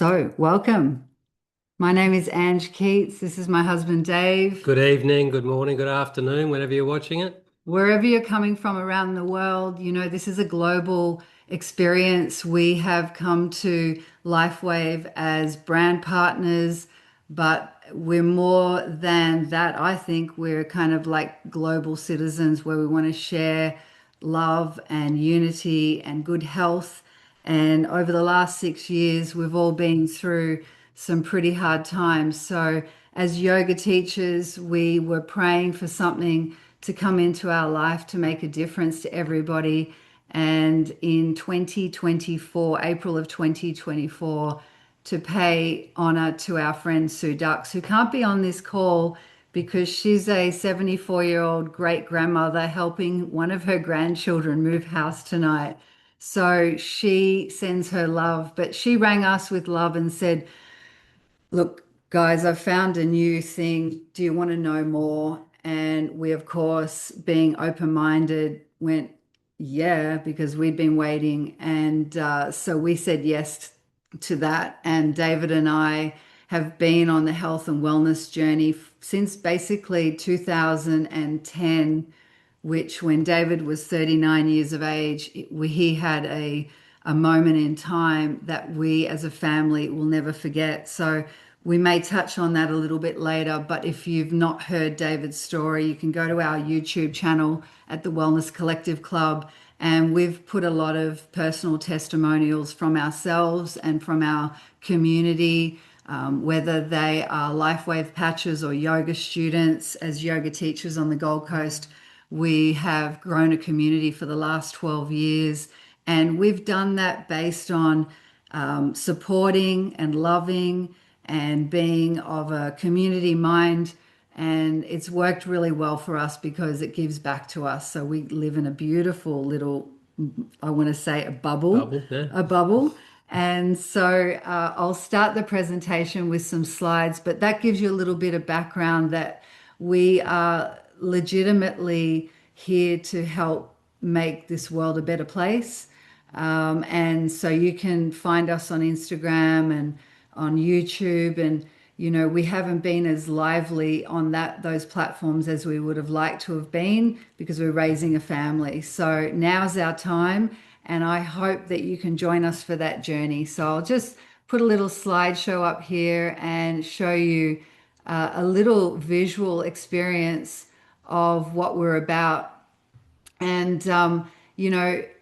So, welcome. My name is Ange Keats. This is my husband Dave. Good evening, good morning, good afternoon, whenever you're watching it. Wherever you're coming from around the world, this is a global experience. We have come to Lifewave as brand partners, but we're more than that. I think we're kind of like global citizens where we want to share love and unity and good health. And over the last 6 years, we've all been through some pretty hard times. So, as yoga teachers, we were praying for something to come into our life to make a difference to everybody. And in 2024, April of 2024, to pay honor to our friend Sue Dux, who can't be on this call because she's a 74-year-old great grandmother helping one of her grandchildren move house tonight. So she sends her love, but she rang us with love and said, "Look, guys, I've found a new thing. Do you want to know more?" And we, of course, being open-minded, went, yeah, because we'd been waiting. And so we said yes to that. And David and I have been on the health and wellness journey since basically 2010, which when David was 39 years of age, he had a moment in time that we as a family will never forget. So we may touch on that a little bit later, but if you've not heard David's story, you can go to our YouTube channel at the Wellness Collective Club. And we've put a lot of personal testimonials from ourselves and from our community, whether they are LifeWave patches or yoga students. As yoga teachers on the Gold Coast, we have grown a community for the last 12 years. And we've done that based on supporting and loving and being of a community mind. And it's worked really well for us because it gives back to us. So we live in a beautiful little, I want to say, a bubble, Bubble, yeah. a bubble. And so I'll start the presentation with some slides, but that gives you a little bit of background that we are legitimately here to help make this world a better place. And so you can find us on Instagram and on YouTube. And, we haven't been as lively on those platforms as we would have liked to have been because we're raising a family. So now's our time. And I hope that you can join us for that journey. So I'll just put a little slideshow up here and show you a little visual experience of what we're about. And,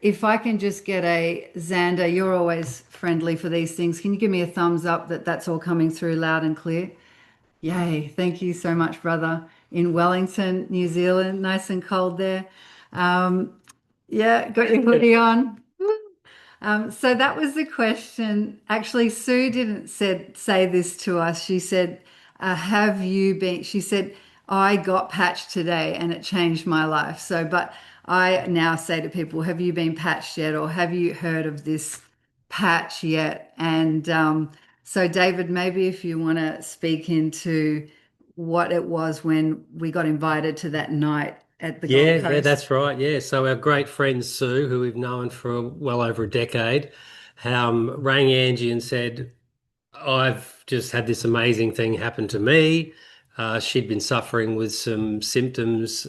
if I can just get a Xander, you're always friendly for these things. Can you give me a thumbs up that that's all coming through loud and clear? Yay. Thank you so much, brother. In Wellington, New Zealand, nice and cold there. Um, yeah, got your hoodie on. So that was the question. Actually, Sue didn't say this to us. She said, "Have you been?" She said, "I got patched today, and it changed my life." So, but I now say to people, "Have you been patched yet, or have you heard of this patch yet?" And so, David, maybe if you want to speak into what it was when we got invited to that night at the Gold Yeah, Coast. that's right. Yeah. So our great friend Sue, who we've known for well over a decade, rang Angie and said, I've just had this amazing thing happen to me. She'd been suffering with some symptoms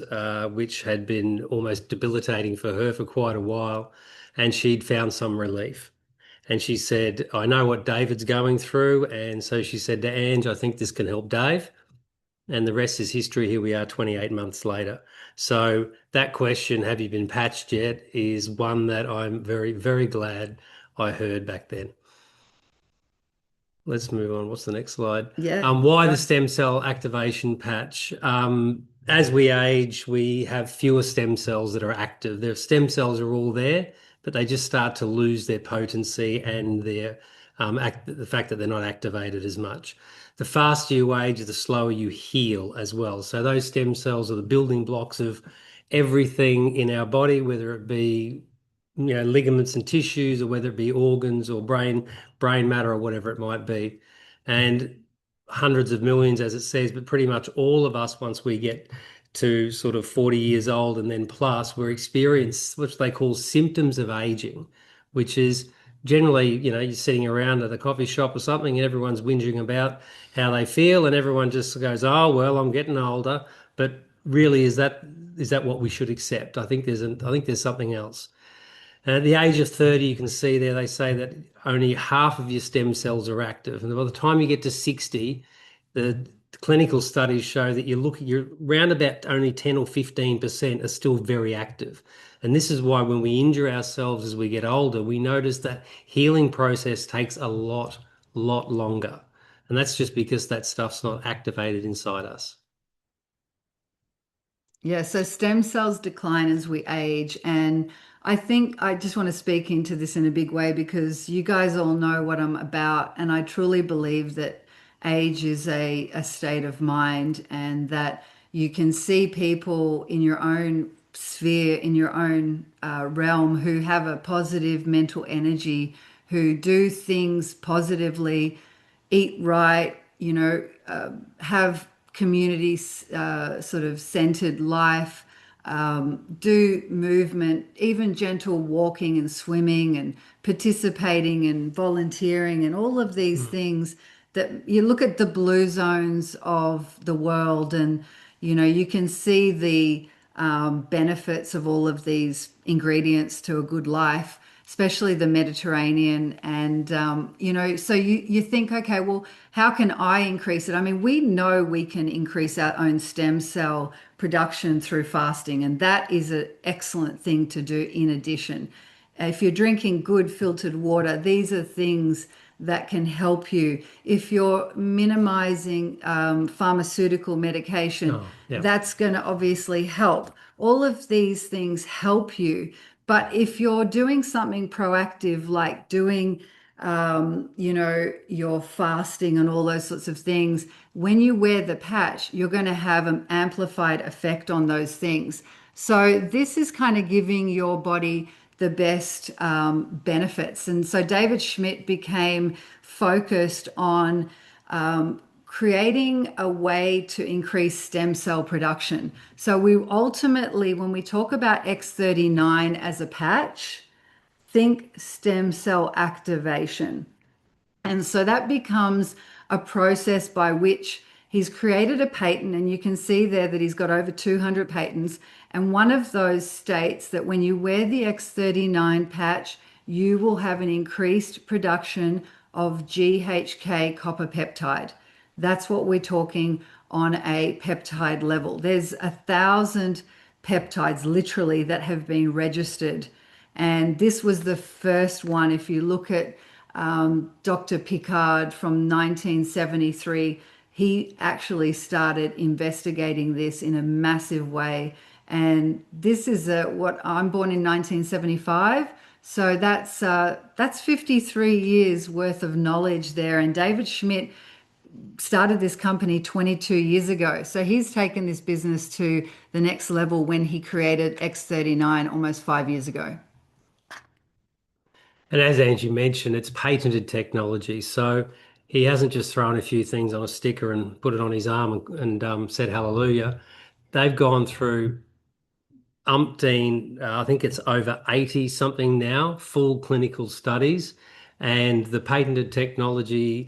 which had been almost debilitating for her for quite a while, and she'd found some relief. And she said, I know what David's going through. And so she said to Ange, I think this can help Dave. And the rest is history. Here we are 28 months later. So that question, have you been patched yet, is one that I'm very, very glad I heard back then. Let's move on. What's the next slide? Yeah. Why the stem cell activation patch? As we age, we have fewer stem cells that are active. The stem cells are all there, but they just start to lose their potency and the fact that they're not activated as much. The faster you age, the slower you heal as well. So those stem cells are the building blocks of everything in our body, whether it be ligaments and tissues, or whether it be organs or brain matter or whatever it might be. And hundreds of millions, as it says, but pretty much all of us, once we get to sort of 40 years old and then plus, we're experience what they call symptoms of aging, which is generally, you're sitting around at a coffee shop or something and everyone's whinging about how they feel and everyone just goes, "Oh, well, I'm getting older." But really, is that what we should accept? I think there's something else. And at the age of 30, you can see there they say that only half of your stem cells are active. And by the time you get to 60, the clinical studies show that you're round about only 10 or 15% are still very active. And this is why when we injure ourselves as we get older, we notice that healing process takes a lot longer. And that's just because that stuff's not activated inside us. Yeah, so stem cells decline as we age. And I think I just want to speak into this in a big way because you guys all know what I'm about. And I truly believe that age is a state of mind and that you can see people in your own sphere, in your own realm, who have a positive mental energy, who do things positively, eat right, have community sort of centered life, do movement, even gentle walking and swimming and participating and volunteering and all of these Mm. things that you look at the blue zones of the world and you can see the benefits of all of these ingredients to a good life, especially the Mediterranean. And, so you think, okay, well, how can I increase it? I mean, we know we can increase our own stem cell production through fasting, and that is an excellent thing to do in addition. If you're drinking good filtered water, these are things that can help you. If you're minimizing pharmaceutical medication, Oh, yeah. that's going to obviously help. All of these things help you. But if you're doing something proactive, like doing, your fasting and all those sorts of things, when you wear the patch, you're going to have an amplified effect on those things. So this is kind of giving your body the best benefits. And so David Schmidt became focused on creating a way to increase stem cell production. So we ultimately, when we talk about X39 as a patch, think stem cell activation. And so that becomes a process by which he's created a patent, and you can see there that he's got over 200 patents. And one of those states that when you wear the X39 patch, you will have an increased production of GHK copper peptide. That's what we're talking on a peptide level. There's 1,000 peptides literally that have been registered. And this was the first one. If you look at Dr. Picard from 1973, he actually started investigating this in a massive way. And this is what I'm born in 1975. So that's 53 years worth of knowledge there. And David Schmidt started this company 22 years ago. So he's taken this business to the next level when he created X39 almost 5 years ago. And as Angie mentioned, it's patented technology. So he hasn't just thrown a few things on a sticker and put it on his arm and said hallelujah. They've gone through umpteen, I think it's over 80 something now, full clinical studies. And the patented technology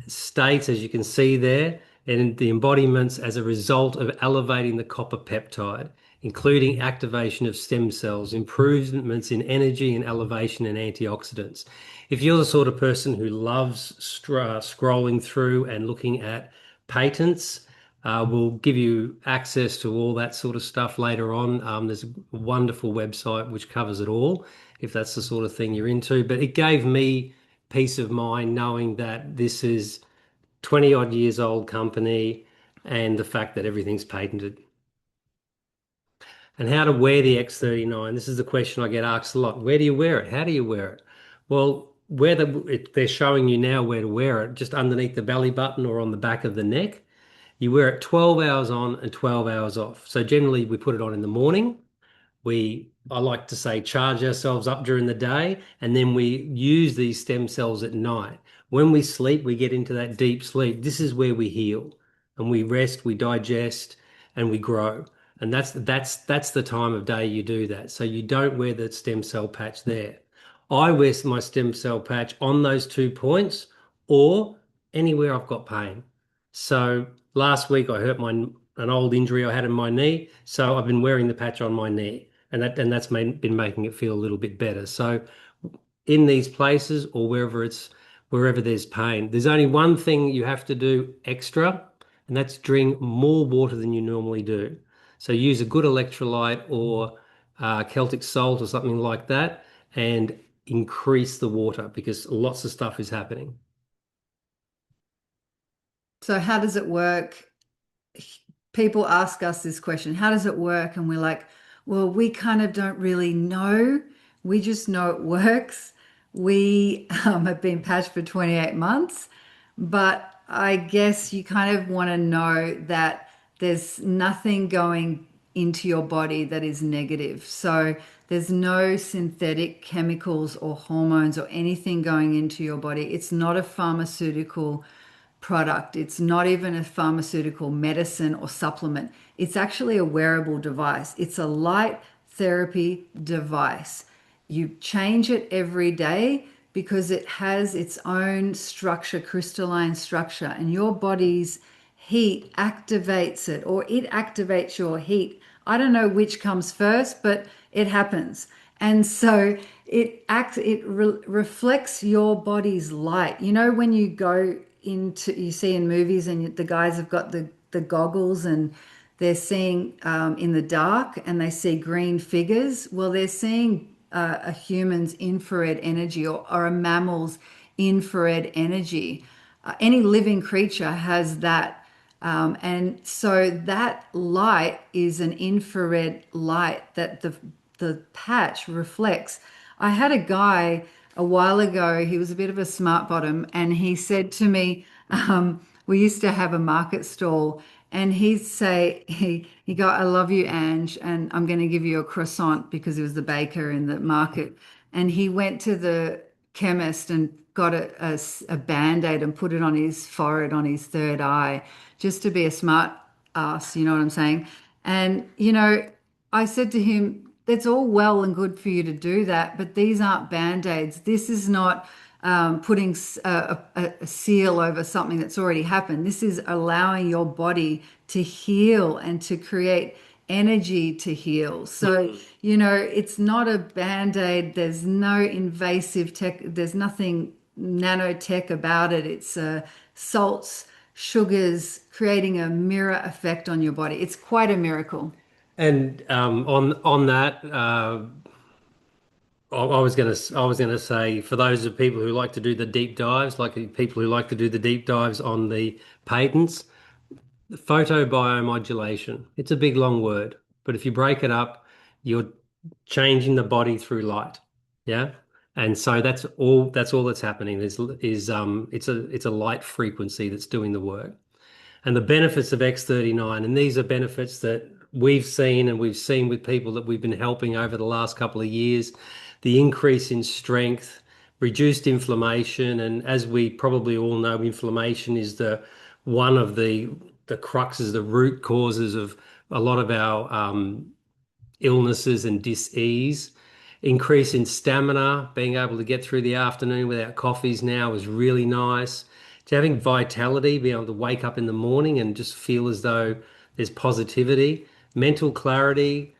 states, as you can see there, and the embodiments as a result of elevating the copper peptide, including activation of stem cells, improvements in energy and elevation and antioxidants. If you're the sort of person who loves scrolling through and looking at patents, we'll give you access to all that sort of stuff later on. There's a wonderful website which covers it all, if that's the sort of thing you're into. But it gave me peace of mind knowing that this is 20 odd years old company and the fact that everything's patented. And how to wear the X39. This is the question I get asked a lot. Where do you wear it? How do you wear it? Well, they're showing you now where to wear it, just underneath the belly button or on the back of the neck. You wear it 12 hours on and 12 hours off. So generally we put it on in the morning. I like to say, charge ourselves up during the day, and then we use these stem cells at night. When we sleep, we get into that deep sleep. This is where we heal and we rest, we digest, and we grow. And that's the time of day you do that. So you don't wear the stem cell patch there. I wear my stem cell patch on those 2 points or anywhere I've got pain. So last week I hurt my an old injury I had in my knee, so I've been wearing the patch on my knee, and that's been making it feel a little bit better. So in these places or wherever there's pain, there's only one thing you have to do extra, and that's drink more water than you normally do. So use a good electrolyte or Celtic salt or something like that, and increase the water because lots of stuff is happening. So how does it work? People ask us this question, how does it work? And we're like, well, we kind of don't really know. We just know it works. We have been patched for 28 months, but I guess you kind of want to know that there's nothing going into your body that is negative. So there's no synthetic chemicals or hormones or anything going into your body. It's not a pharmaceutical product. It's not even a pharmaceutical medicine or supplement. It's actually a wearable device. It's a light therapy device. You change it every day because it has its own structure, crystalline structure, and your body's heat activates it, or it activates your heat. I don't know which comes first, but it happens. And so reflects your body's light. You know, when you go into, you see in movies and the guys have got the goggles and they're seeing in the dark and they see green figures. Well, they're seeing a human's infrared energy, or a mammal's infrared energy. Any living creature has that. And so that light is an infrared light that the patch reflects. I had a guy a while ago, he was a bit of a smart bottom, and he said to me, we used to have a market stall, and he'd say, he go, I love you, Ange, and I'm going to give you a croissant because he was the baker in the market. And he went to the chemist and got a band-aid and put it on his forehead, on his third eye, just to be a smart ass, you know what I'm saying? And, you know, I said to him, it's all well and good for you to do that, but these aren't band-aids. This is not putting a seal over something that's already happened. This is allowing your body to heal and to create energy to heal. So, you know, it's not a band-aid. There's no invasive tech. There's nothing nanotech about it. It's salts, sugars, creating a mirror effect on your body. It's quite a miracle. And on that, I was gonna say for those of people who like to do the deep dives, like the people who like to do the deep dives on the patents, the photobiomodulation. It's a big long word, but if you break it up, you're changing the body through light. Yeah. And so that's all that's happening is it's a light frequency that's doing the work. And the benefits of X39, and these are benefits that we've seen with people that we've been helping over the last couple of years, the increase in strength, reduced inflammation, and as we probably all know, inflammation is the one of the cruxes, the root causes of a lot of our illnesses and dis-ease. Increase in stamina, being able to get through the afternoon without coffees now is really nice. To having vitality, being able to wake up in the morning and just feel as though there's positivity. Mental clarity.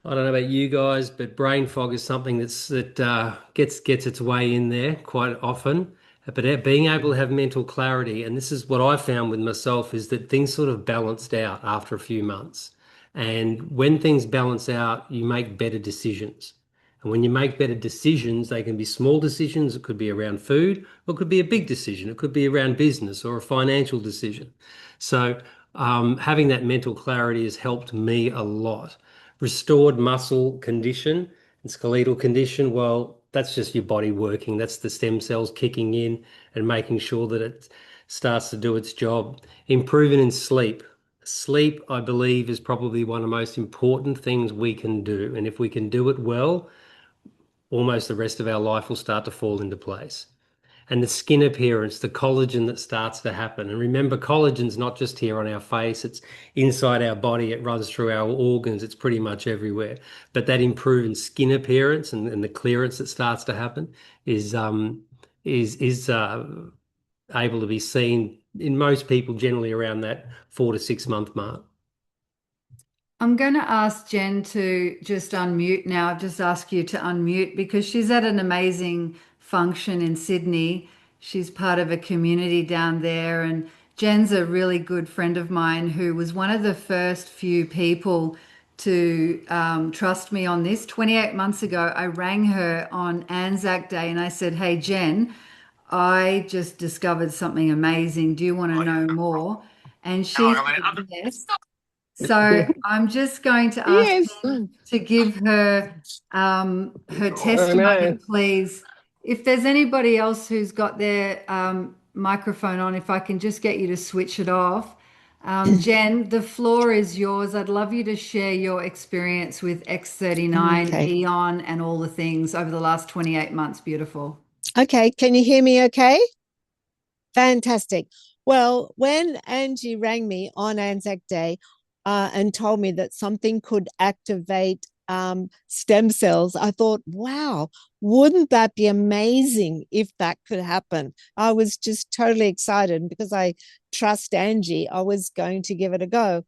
I don't know about you guys, but brain fog is something that gets its way in there quite often. But being able to have mental clarity, and this is what I found with myself, is that things sort of balanced out after a few months. And when things balance out, you make better decisions. And when you make better decisions, they can be small decisions. It could be around food, or it could be a big decision. It could be around business or a financial decision. So having that mental clarity has helped me a lot. Restored muscle condition and skeletal condition, well, that's just your body working. That's the stem cells kicking in and making sure that it starts to do its job. Improving in sleep. Sleep, I believe, is probably one of the most important things we can do. And if we can do it well, almost the rest of our life will start to fall into place. and the skin appearance, the collagen that starts to happen. And remember, collagen's not just here on our face, it's inside our body, it runs through our organs, it's pretty much everywhere. But that improving skin appearance and the clearance that starts to happen is able to be seen in most people generally around that 4 to 6 month mark. I'm going to ask Jen to just unmute now. I've just asked you to unmute because she's at an amazing function in Sydney. She's part of a community down there, and Jen's a really good friend of mine who was one of the first few people to trust me on this. 28 months ago, I rang her on Anzac Day and I said, "Hey, Jen, I just discovered something amazing. Do you want to know more?" And she said yes. So I'm just going to ask Yes. Jen to give her her I know. testimony, please. If there's anybody else who's got their microphone on, if I can just get you to switch it off. Jen, the floor is yours. I'd love you to share your experience with X39, Okay. Eon, and all the things over the last 28 months. Beautiful. Okay. Can you hear me okay? Fantastic. Well, when Angie rang me on Anzac Day and told me that something could activate stem cells, I thought, wow, wouldn't that be amazing if that could happen? I was just totally excited because I trust Angie. I was going to give it a go.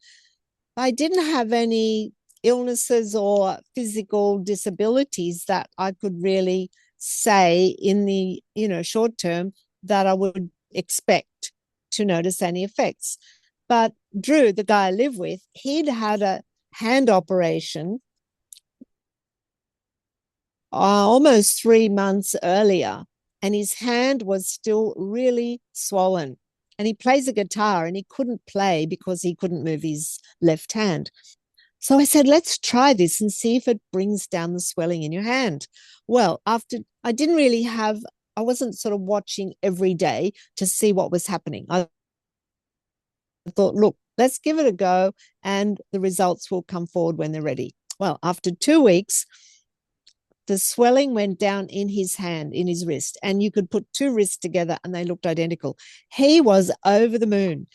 I didn't have any illnesses or physical disabilities that I could really say in the short term that I would expect to notice any effects. But Drew, the guy I live with, he'd had a hand operation almost 3 months earlier, and his hand was still really swollen. And he plays a guitar and he couldn't play because he couldn't move his left hand. So I said, let's try this and see if it brings down the swelling in your hand. Well, after I wasn't sort of watching every day to see what was happening. I thought, look, let's give it a go and the results will come forward when they're ready. Well, after 2 weeks, the swelling went down in his hand, in his wrist, and you could put two wrists together and they looked identical. He was over the moon.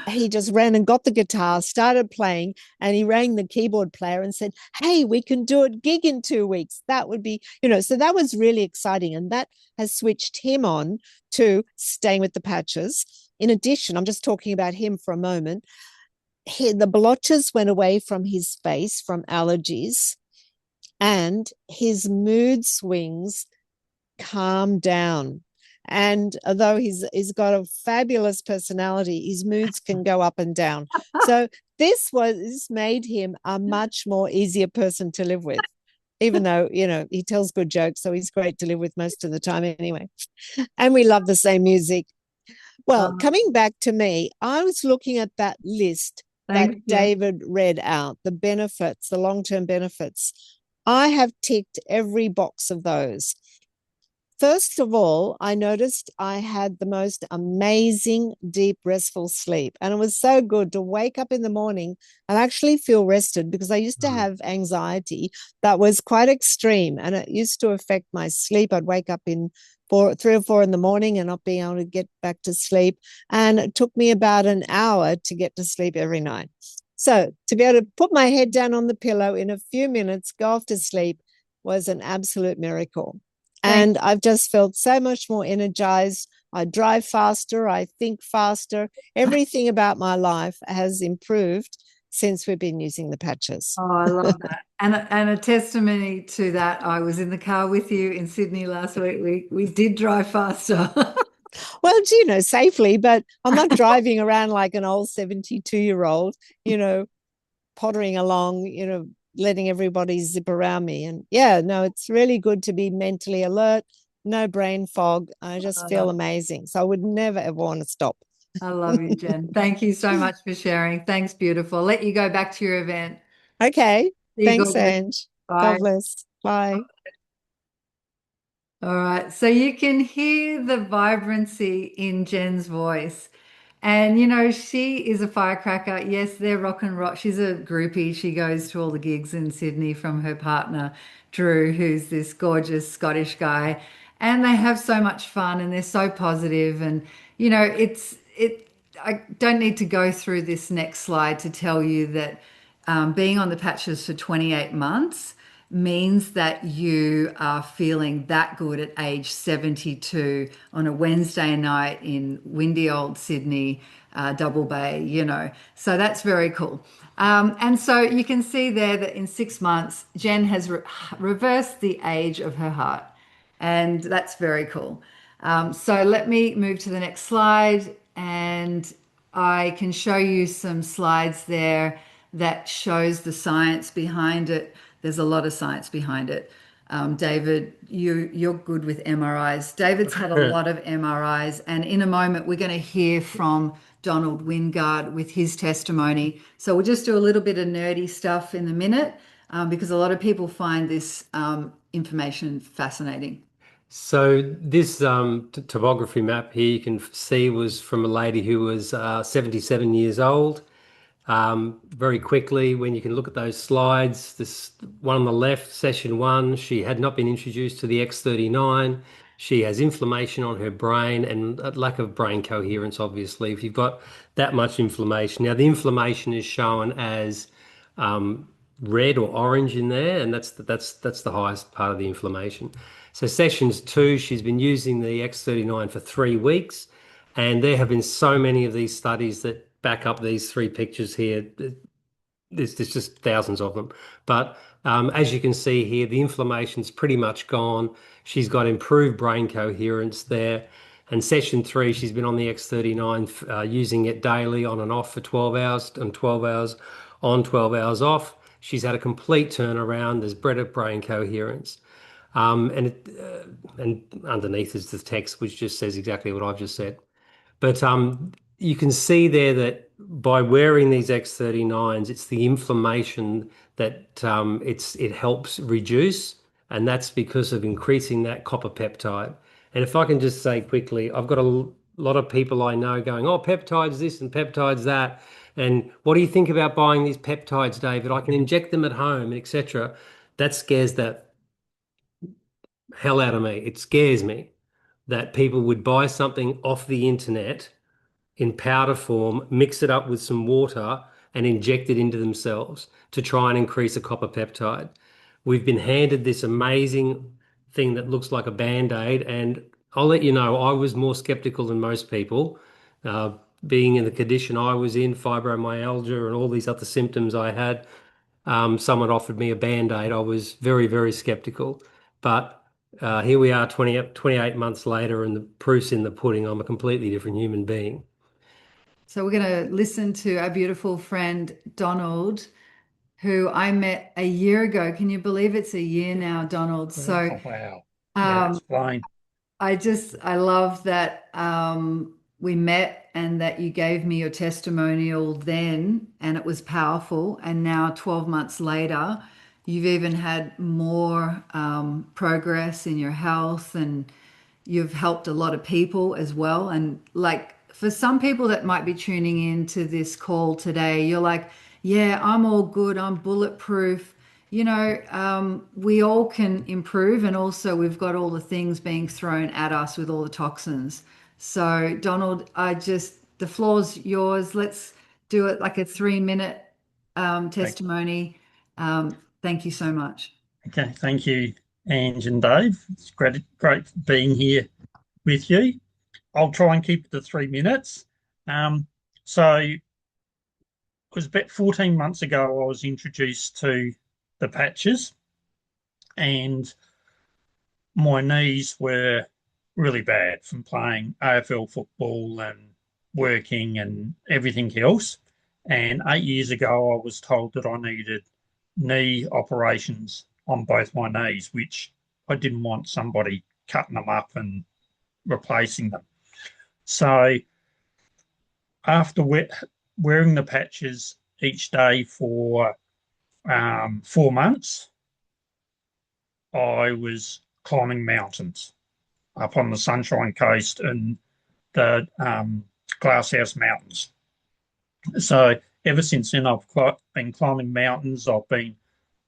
He just ran and got the guitar, started playing, and he rang the keyboard player and said, "Hey, we can do a gig in 2 weeks." That would be, so that was really exciting. And that has switched him on to staying with the patches. In addition, I'm just talking about him for a moment. The blotches went away from his face from allergies, and his mood swings calmed down. And although he's got a fabulous personality, his moods can go up and down. So this made him a much more easier person to live with, even though, he tells good jokes, so he's great to live with most of the time anyway. And we love the same music. Well, coming back to me, I was looking at that list that Thank you. David read out, the benefits, the long-term benefits. I have ticked every box of those. First of all, I noticed I had the most amazing, deep, restful sleep. And it was so good to wake up in the morning and actually feel rested because I used to have anxiety that was quite extreme and it used to affect my sleep. I'd wake up in 3 or 4 in the morning and not being able to get back to sleep. And it took me about an hour to get to sleep every night. So to be able to put my head down on the pillow in a few minutes, go off to sleep was an absolute miracle. And I've just felt so much more energized. I drive faster. I think faster. Everything about my life has improved since we've been using the patches. Oh, I love that. And a testimony to that, I was in the car with you in Sydney last week. We did drive faster. Well, safely, but I'm not driving around like an old 72-year-old, pottering along, letting everybody zip around me. And yeah, no, it's really good to be mentally alert, no brain fog. I just feel amazing. So I would never, ever want to stop. I love you, Jen. Thank you so much for sharing. Thanks, beautiful. Let you go back to your event. Okay. See you, Thanks, gorgeous. Ange. Bye. God bless. Bye. All right. So you can hear the vibrancy in Jen's voice. And, she is a firecracker. Yes, they're rock and roll. She's a groupie. She goes to all the gigs in Sydney from her partner, Drew, who's this gorgeous Scottish guy. and they have so much fun and they're so positive and you know I don't need to go through this next slide to tell you that being on the patches for 28 months means that you are feeling that good at age 72 on a Wednesday night in windy old Sydney, Double Bay, you know. So that's very cool. And so you can see there that in 6 months, Jen has reversed the age of her heart. And that's very cool. So let me move to the next slide, and I can show you some slides there that shows the science behind it. There's a lot of science behind it. David, you're good with MRIs. David's had a lot of MRIs, and in a moment we're going to hear from Donald Wingard with his testimony. So we'll just do a little bit of nerdy stuff in a minute because a lot of people find this information fascinating. So this topography map here you can see was from a lady who was 77 years old. Very quickly, when you can look at those slides, this one on the left, session one, she had not been introduced to the X39. She has inflammation on her brain and a lack of brain coherence, obviously, if you've got that much inflammation. Now, the inflammation is shown as red or orange in there, and that's the highest part of the inflammation. So sessions two, she's been using the X39 for 3 weeks, and there have been so many of these studies that back up these three pictures here. There's just thousands of them. But as you can see here, the inflammation's pretty much gone. She's got improved brain coherence there. And session three, she's been on the X39, using it daily on and off for 12 hours, and 12 hours on, 12 hours off. She's had a complete turnaround. There's better brain coherence. And underneath is the text, which just says exactly what I've just said. But you can see there that by wearing these X39s, it's the inflammation that it helps reduce, and that's because of increasing that copper peptide. And if I can just say quickly, I've got a lot of people I know going, oh, peptides this and peptides that. And what do you think about buying these peptides, David? I can inject them at home, etc. That scares that hell out of me. It scares me that people would buy something off the internet in powder form, mix it up with some water, and inject it into themselves to try and increase a copper peptide. We've been handed this amazing thing that looks like a band-aid, and I'll let you know, I was more skeptical than most people. Uh, Being in the condition I was in, fibromyalgia, and all these other symptoms I had, someone offered me a band-aid. I was very, very skeptical. But here we are 28 months later, and the proof's in the pudding. I'm a completely different human being. So we're going to listen to our beautiful friend Donald, who I met a year ago. Can you believe it's a year now, Donald? So Oh, wow. Yeah, um, explain. I love that we met and that you gave me your testimonial then, and it was powerful. And now, 12 months later, you've even had more progress in your health, and you've helped a lot of people as well. And like for some people that might be tuning in to this call today, you're like, yeah, I'm all good, I'm bulletproof. You know, we all can improve, and also we've got all the things being thrown at us with all the toxins. So, Donald, the floor's yours. Let's do it like a 3 minute testimony. Thank you so much. Okay, thank you, Ange and Dave. It's great being here with you. I'll try and keep it to 3 minutes. So it was about 14 months ago I was introduced to the patches, and my knees were really bad from playing AFL football and working and everything else. And 8 years ago, I was told that I needed knee operations on both my knees, which I didn't want somebody cutting them up and replacing them. So after wearing the patches each day for 4 months, I was climbing mountains up on the Sunshine Coast and the Glasshouse Mountains. So ever since then, I've been climbing mountains. I've been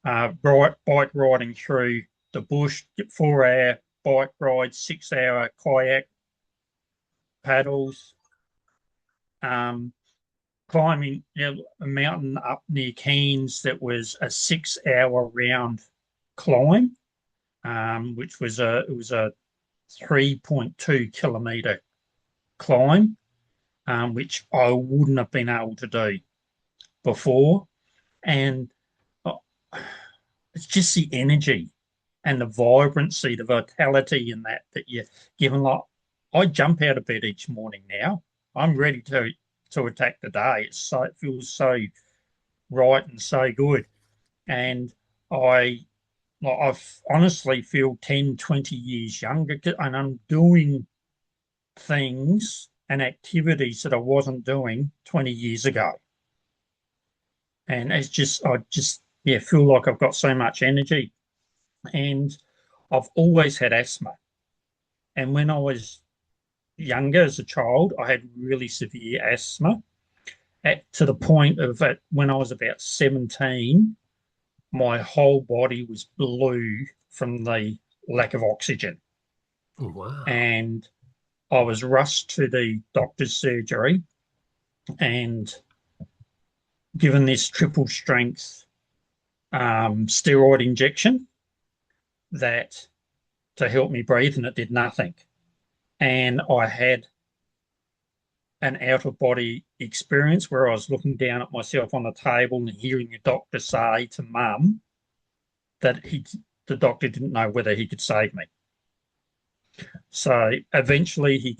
bike riding through the bush, 4 hour bike rides, 6-hour kayak paddles, um, climbing a mountain up near Cairns that was a 6-hour round climb, which was a 3.2 kilometre climb, which I wouldn't have been able to do before. And uh, it's just the energy and the vibrancy, the vitality in that you're given. Like, I jump out of bed each morning now. I'm ready to attack the day. It feels so right and so good. And I I honestly feel 10, 20 years younger, and I'm doing things and activities that I wasn't doing 20 years ago. And I just, yeah, feel like I've got so much energy. And I've always had asthma. And when I was younger as a child, I had really severe asthma to the point of when I was about 17, my whole body was blue from the lack of oxygen. Oh, wow. And I was rushed to the doctor's surgery and given this triple strength steroid injection that to help me breathe, and it did nothing. And I had an out of body experience where I was looking down at myself on the table and hearing a doctor say to mum that the doctor didn't know whether he could save me. So eventually he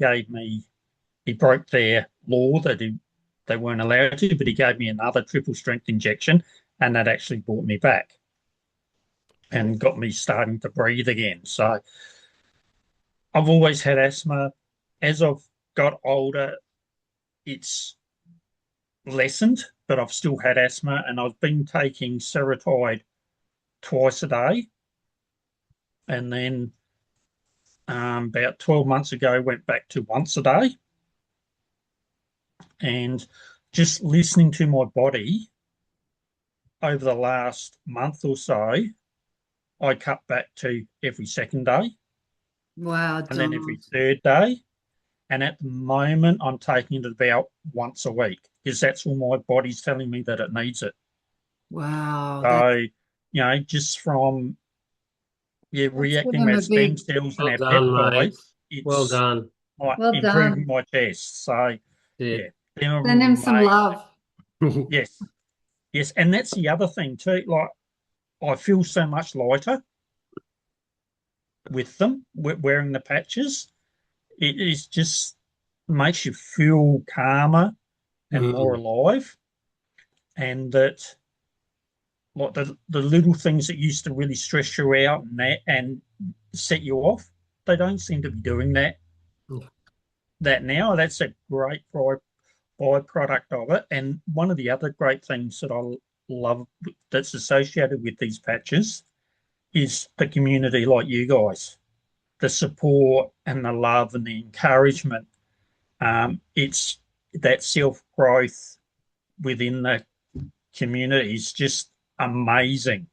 broke their law that they weren't allowed to, but he gave me another triple strength injection, and that actually brought me back and got me starting to breathe again. So I've always had asthma. As I've got older, it's lessened, but I've still had asthma, and I've been taking Seretide twice a day. And then about 12 months ago, went back to once a day. And just listening to my body over the last month or so, I cut back to every second day. Wow, And then every Donald. third day. And at the moment, I'm taking it about once a week because that's all my body's telling me that it needs it. Wow, So, just from let's give reacting him our a stem big cells and Well our done, mate. peptides, Well it's done. like well improving done. my chest. So, Yeah. yeah, they're Send him some amazing. love. Yes, yes, and that's the other thing too. Like, I feel so much lighter with them, wearing the patches. It is just makes you feel calmer and more Mm. alive, and that like the little things that used to really stress you out and set you off, they don't seem to be doing that now. That's a great byproduct of it. And one of the other great things that I love that's associated with these patches is the community like you guys, the support and the love and the encouragement. It's that self growth within the community is just amazing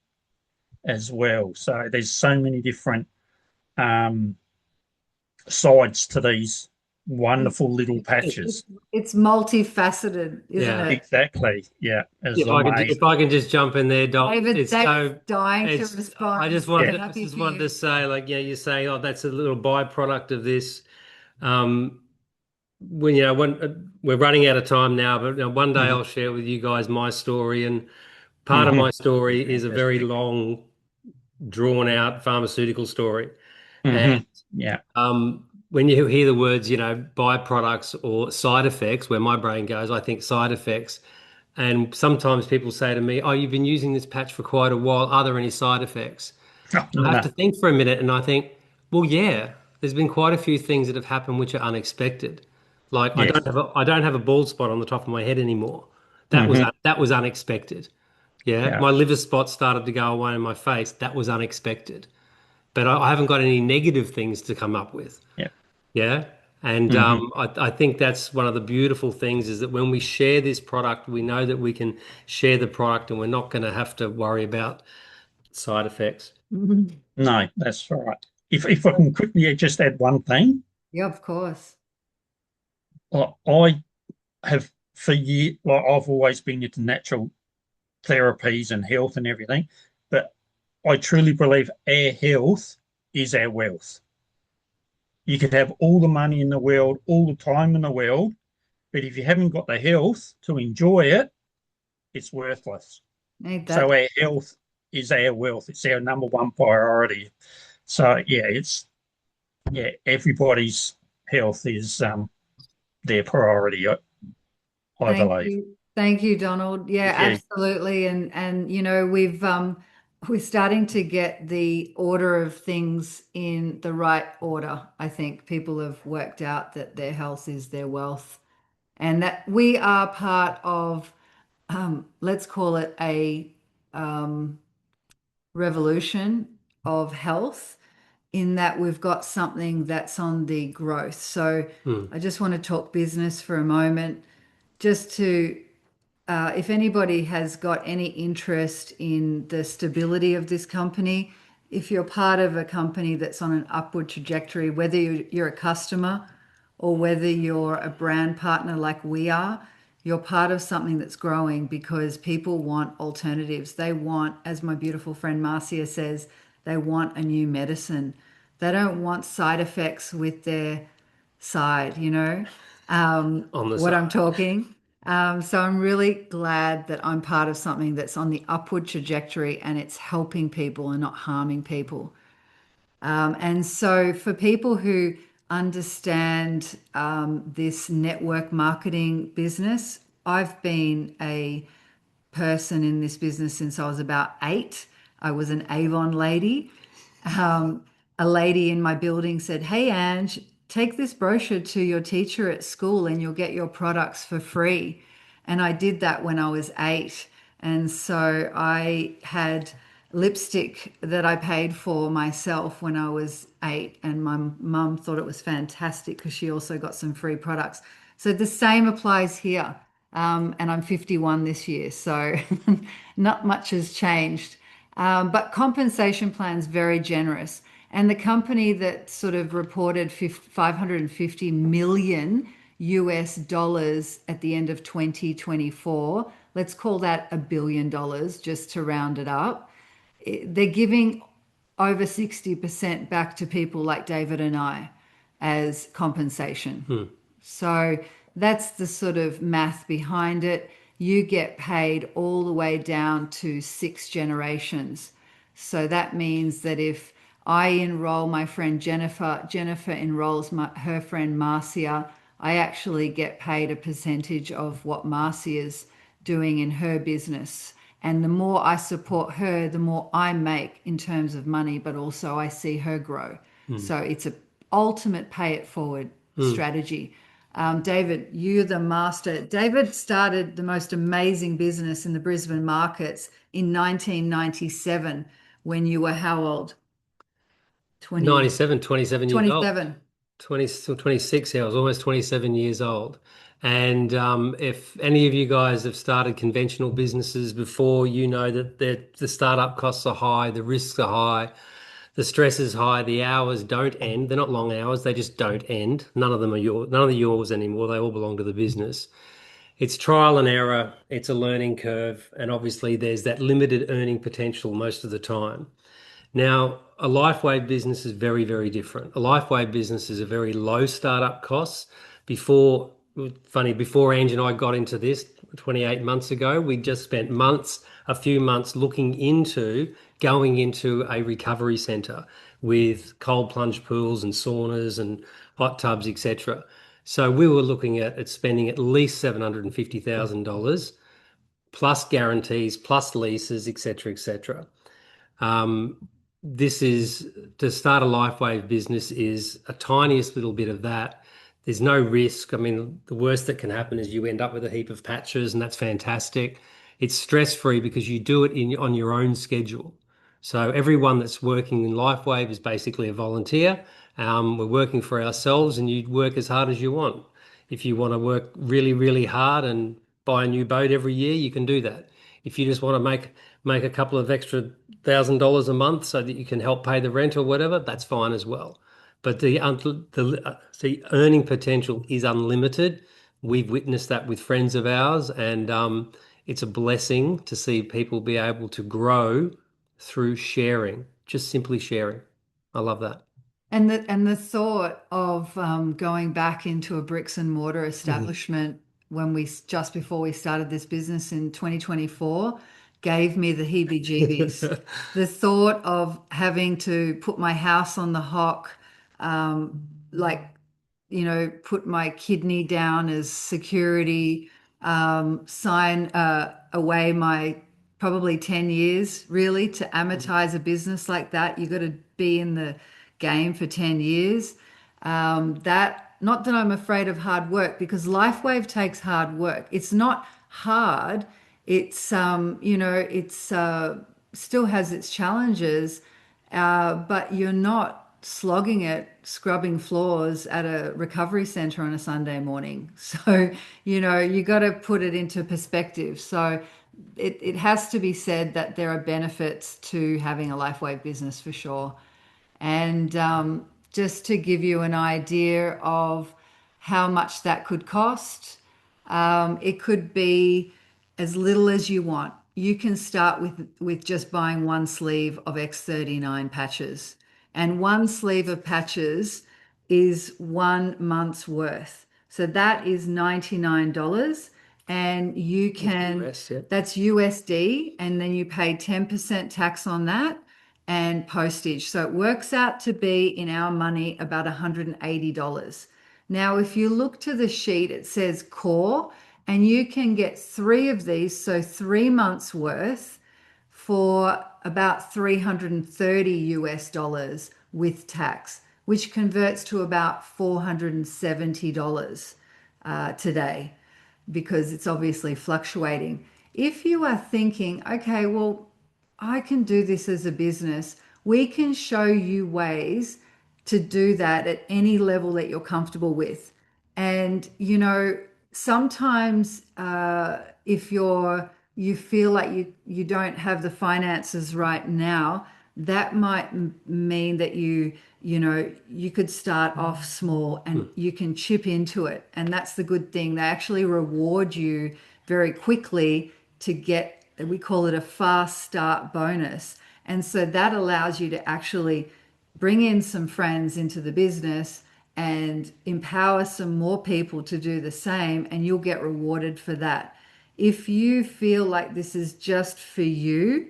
as well. So there's so many different um, sides to these It's, wonderful little it's patches. it's multifaceted, isn't Yeah. it? Exactly. Yeah, it's amazing. If I can just jump in there, Doc, David's dying to I respond. just So Yeah. happy for wanted to you. say, like, you're saying, oh, that's a little byproduct of this. Um, when we're running out of time now, but one day Mhm. I'll share with you guys my story, and part of Mhm. my story is a very Fantastic. long, drawn out pharmaceutical story. And Yeah. when you hear the words, byproducts or side effects, where my brain goes, I think side effects. And sometimes people say to me, "Oh, you've been using this patch for quite a while. Are there any side effects?" Oh, And I have no. to think for a minute, and I think, well, yeah, there's been quite a few things that have happened which are unexpected. Like Yes. I don't have a bald spot on the top of my head anymore. Hmm. That was unexpected. Yeah, Yeah. my liver spot started to go away in my face. That was unexpected. But I haven't got any negative things to come up with. Yeah. Yeah. And Hmm. I think that's one of the beautiful things is that when we share this product, we know that we can share the product and we're not going to have to worry about side effects. Mhm. No, that's right. if I can quickly just add one thing, Yeah, of course. I have for years, like I've always been into natural therapies and health and everything, but I truly believe our health is our wealth. You could have all the money in the world, all the time in the world, but if you haven't got the health to enjoy it, it's worthless. Ain't So that our health is our wealth. It's our number one priority. So everybody's health is their priority, I Thank believe. you. Thank you, Donald. Yeah, Thank you. absolutely. And we're starting to get the order of things in the right order. I think people have worked out that their health is their wealth and that we are part of let's call it a revolution of health in that we've got something that's on the growth. So Hmm. I just want to talk business for a moment just to if anybody has got any interest in the stability of this company, if you're part of a company that's on an upward trajectory, whether you're a customer or whether you're a brand partner like we are, you're part of something that's growing because people want alternatives. They want, as my beautiful friend Marcia says, they want a new medicine. They don't want side effects with their side, On the what I'm side. talking. So I'm really glad that I'm part of something that's on the upward trajectory and it's helping people and not harming people. And so for people who understand this network marketing business, I've been a person in this business since I was about 8. I was an Avon lady. Um, a lady in my building said, "Hey, Ange, take this brochure to your teacher at school and you'll get your products for free." And I did that when I was 8. And so I had lipstick that I paid for myself when I was 8. And my mum thought it was fantastic because she also got some free products. So the same applies here. And I'm 51 this year, so not much has changed. But compensation plans very generous. And the company that sort of reported 550 million US dollars at the end of 2024, let's call that $1 billion just to round it up. They're giving over 60% back to people like David and I as compensation. Hmm. So that's the sort of math behind it. You get paid all the way down to 6 generations. So that means that if I enroll my friend Jennifer, Jennifer enrolls her friend Marcia, I actually get paid a percentage of what Marcia's doing in her business. And the more I support her, the more I make in terms of money, but also I see her grow. Hmm. So it's a ultimate pay it forward Hmm. strategy. David, you're the master. David started the most amazing business in the Brisbane markets in 1997 when you were how old? 20, 97, 27 years old. 27. 20, 26, yeah, I was almost 27 years old. And if any of you guys have started conventional businesses before, you know that the startup costs are high, the risks are high, the stress is high, the hours don't end. They're not long hours, they just don't end. None of them are none of the yours anymore. They all belong to the business. It's trial and error, it's a learning curve, and obviously there's that limited earning potential most of the time. Now, a Lifewave business is very, very different. A Lifewave business is a very low startup costs. Before, funny, before Ange and I got into this 28 months ago, we just spent a few months looking into going into a recovery center with cold plunge pools and saunas and hot tubs, etc. So we were looking at spending at least $750,000 plus guarantees, plus leases, etc., etc. Um, this is to start a Lifewave business is a tiniest little bit of that. There's no risk. I mean, the worst that can happen is you end up with a heap of patches, and that's fantastic. It's stress-free because you do it on your own schedule. So everyone that's working in Lifewave is basically a volunteer. We're working for ourselves, and you work as hard as you want. If you want to work really, really hard and buy a new boat every year, you can do that. If you just want to make a couple of extra $1,000 a month so that you can help pay the rent or whatever, that's fine as well. But the earning potential is unlimited. We've witnessed that with friends of ours, and it's a blessing to see people be able to grow through sharing, just simply sharing. I love that. And the thought of going back into a bricks and mortar establishment when we just before we started this business in 2024 gave me the heebie-jeebies. The thought of having to put my house on the hock, like put my kidney down as security, sign away my probably 10 years really to amortize a business like that. You got to be in the game for 10 years. That not that I'm afraid of hard work because Lifewave takes hard work. It's not hard. It's it's still has its challenges, but you're not slogging it, scrubbing floors at a recovery center on a Sunday morning. So, you got to put it into perspective. So it has to be said that there are benefits to having a Lifeway business for sure. And just to give you an idea of how much that could cost, it could be as little as you want. You can start with just buying one sleeve of X39 patches, and one sleeve of patches is 1 month's worth. So that is $99, and you can US, yeah. that's USD, and then you pay 10% tax on that and postage. So it works out to be in our money about $180. Now, if you look to the sheet, it says core, and you can get three of these, so 3 months worth for about 330 US dollars with tax, which converts to about $470 today because it's obviously fluctuating. If you are thinking, okay, well, I can do this as a business, we can show you ways to do that at any level that you're comfortable with. And sometimes if you feel like you don't have the finances right now, that might mean that you could start off small and you can chip into it. And that's the good thing. They actually reward you very quickly to get, we call it a fast start bonus. And so that allows you to actually bring in some friends into the business and empower some more people to do the same, and you'll get rewarded for that. If you feel like this is just for you,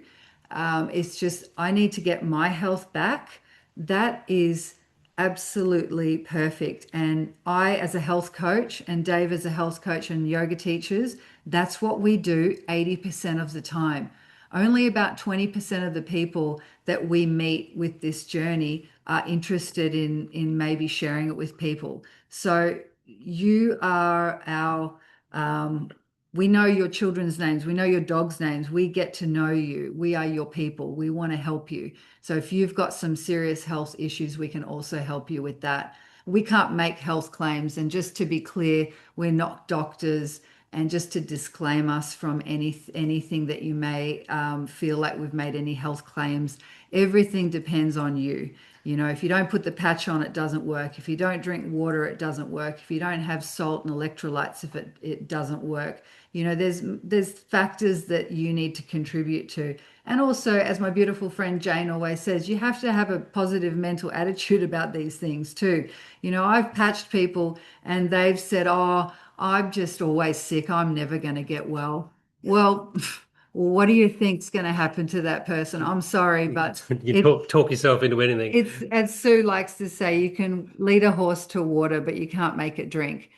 it's just, I need to get my health back, that is absolutely perfect. And I, as a health coach, and Dave, as a health coach and yoga teachers, that's what we do 80% of the time. Only about 20% of the people that we meet with this journey are interested in maybe sharing it with people. So you are we know your children's names, we know your dog's names, we get to know you, we are your people, we want to help you. So if you've got some serious health issues, we can also help you with that. We can't make health claims, and just to be clear, we're not doctors. And just to disclaim us from anything that you may feel like we've made any health claims, everything depends on you. If you don't put the patch on, it doesn't work. If you don't drink water, it doesn't work. If you don't have salt and electrolytes, if it doesn't work. There's factors that you need to contribute to. And also, as my beautiful friend Jane always says, you have to have a positive mental attitude about these things too. I've patched people and they've said, oh, I'm just always sick. I'm never going to get well. Well, what do you think's going to happen to that person? I'm sorry, but You talk yourself into anything. it's, as Sue likes to say, you can lead a horse to water, but you can't make it drink.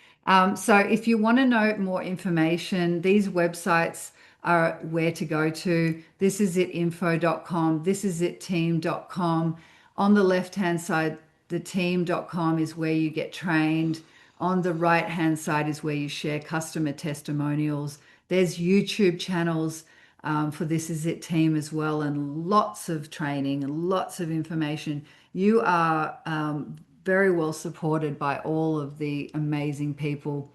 So if you want to know more information, these websites are where to go to. This is itinfo.com. This is itteam.com. On the left-hand side, the team.com is where you get trained. On the right-hand side is where you share customer testimonials. There's YouTube channels for This Is It team as well, and lots of training and lots of information. You are very well supported by all of the amazing people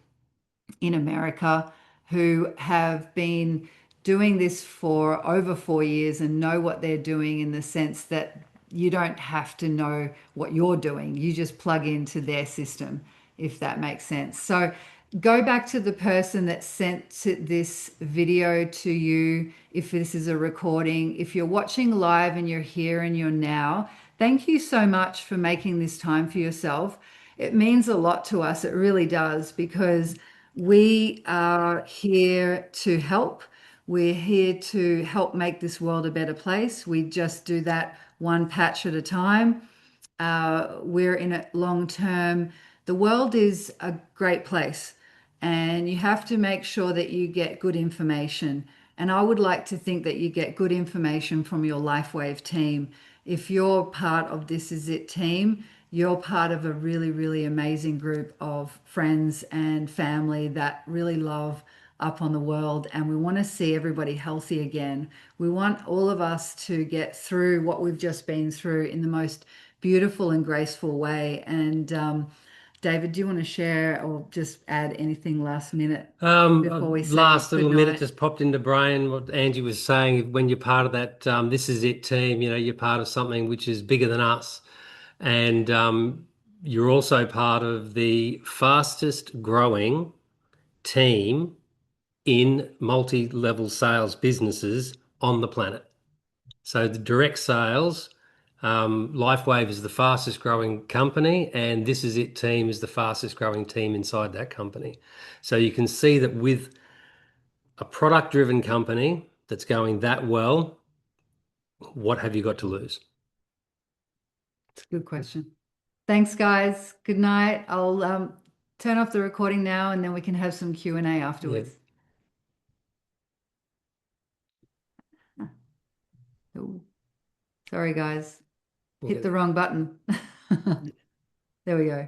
in America who have been doing this for over 4 years and know what they're doing, in the sense that you don't have to know what you're doing. You just plug into their system, if that makes sense. So go back to the person that sent this video to you. If this is a recording, if you're watching live and you're here and you're now, thank you so much for making this time for yourself. It means a lot to us. It really does, because we are here to help. We're here to help make this world a better place. We just do that one patch at a time. We're in it long term. The world is a great place, and you have to make sure that you get good information. And I would like to think that you get good information from your Lifewave team. If you're part of This Is It team, you're part of a really, really amazing group of friends and family that really love up on the world, and we want to see everybody healthy again. We want all of us to get through what we've just been through in the most beautiful and graceful way. And David, do you want to share or just add anything last minute before we say Last little minute goodnight? just popped into brain what Angie was saying. When you're part of that This Is It team, you're part of something which is bigger than us. And you're also part of the fastest growing team in multi-level sales businesses on the planet. So the direct sales, Lifewave is the fastest growing company, and This Is It team is the fastest growing team inside that company. So you can see that with a product-driven company that's going that well, what have you got to lose? It's a good question. Thanks, guys. Good night. I'll turn off the recording now, and then we can have some Q&A afterwards. Oh, sorry, guys. Hit the wrong button. There we go.